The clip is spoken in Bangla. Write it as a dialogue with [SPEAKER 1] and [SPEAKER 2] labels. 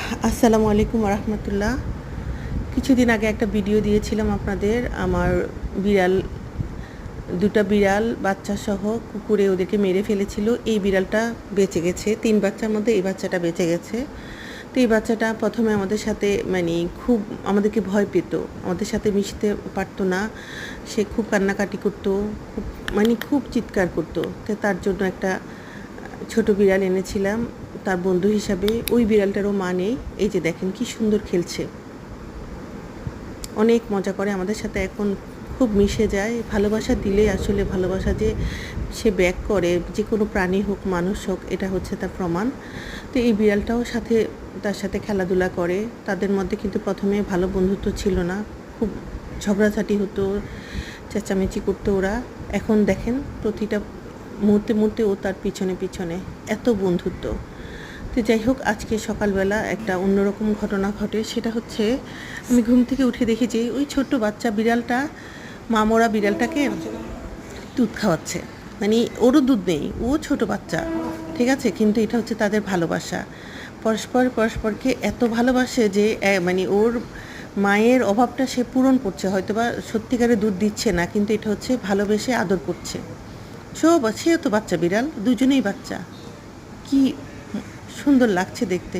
[SPEAKER 1] আসসালামু আলাইকুম রহমতুল্লাহ। কিছুদিন আগে একটা ভিডিও দিয়েছিলাম আপনাদের। আমার বিড়াল দুটা বিড়াল বাচ্চা সহ কুকুরে ওদেরকে মেরে ফেলেছিল। এই বিড়ালটা বেঁচে গেছে, 3 বাচ্চার মধ্যে এই বাচ্চাটা বেঁচে গেছে। তো এই বাচ্চাটা প্রথমে আমাদের সাথে খুব আমাদেরকে ভয় পেত, আমাদের সাথে মিশতে পারতো না। সে খুব কান্নাকাটি করতো, খুব খুব চিৎকার করতো। তো তার জন্য একটা ছোট বিড়াল এনেছিলাম তার বন্ধু হিসাবে। ওই বিড়ালটারও মা নেই। এই যে দেখেন কি সুন্দর খেলছে, অনেক মজা করে আমাদের সাথে। এখন খুব মিশে যায়। ভালোবাসা দিলে আসলে ভালোবাসা যে সে ব্যাক করে, যে কোনো প্রাণী হোক মানুষ হোক, এটা হচ্ছে তার প্রমাণ। তো এই বিড়ালটাও তার সাথে খেলাধুলা করে। তাদের মধ্যে কিন্তু প্রথমে ভালো বন্ধুত্ব ছিল না, খুব ঝগড়াঝাটি হতো, চেঁচামেচি করতো ওরা। এখন দেখেন প্রতিটা মুহূর্তে মুহূর্তে ও তার পিছনে পিছনে এত বন্ধুত্ব। তো যাই হোক, আজকে সকালবেলা একটা অন্যরকম ঘটনা ঘটে। সেটা হচ্ছে, আমি ঘুম থেকে উঠে দেখি যে ওই ছোট্ট বাচ্চা বিড়ালটা মামরা বিড়ালটাকে দুধ খাওয়াচ্ছে। ওরও দুধ নেই, ও ছোট বাচ্চা, ঠিক আছে, কিন্তু এটা হচ্ছে তাদের ভালোবাসা। পরস্পরকে এত ভালোবাসে যে ওর মায়ের অভাবটা সে পূরণ করছে। হয়তো বা সত্যিকারে দুধ দিচ্ছে না, কিন্তু এটা হচ্ছে ভালোবেসে আদর করছে। সেও তো বাচ্চা বিড়াল, দুজনেই বাচ্চা। কি সুন্দর লাগছে দেখতে।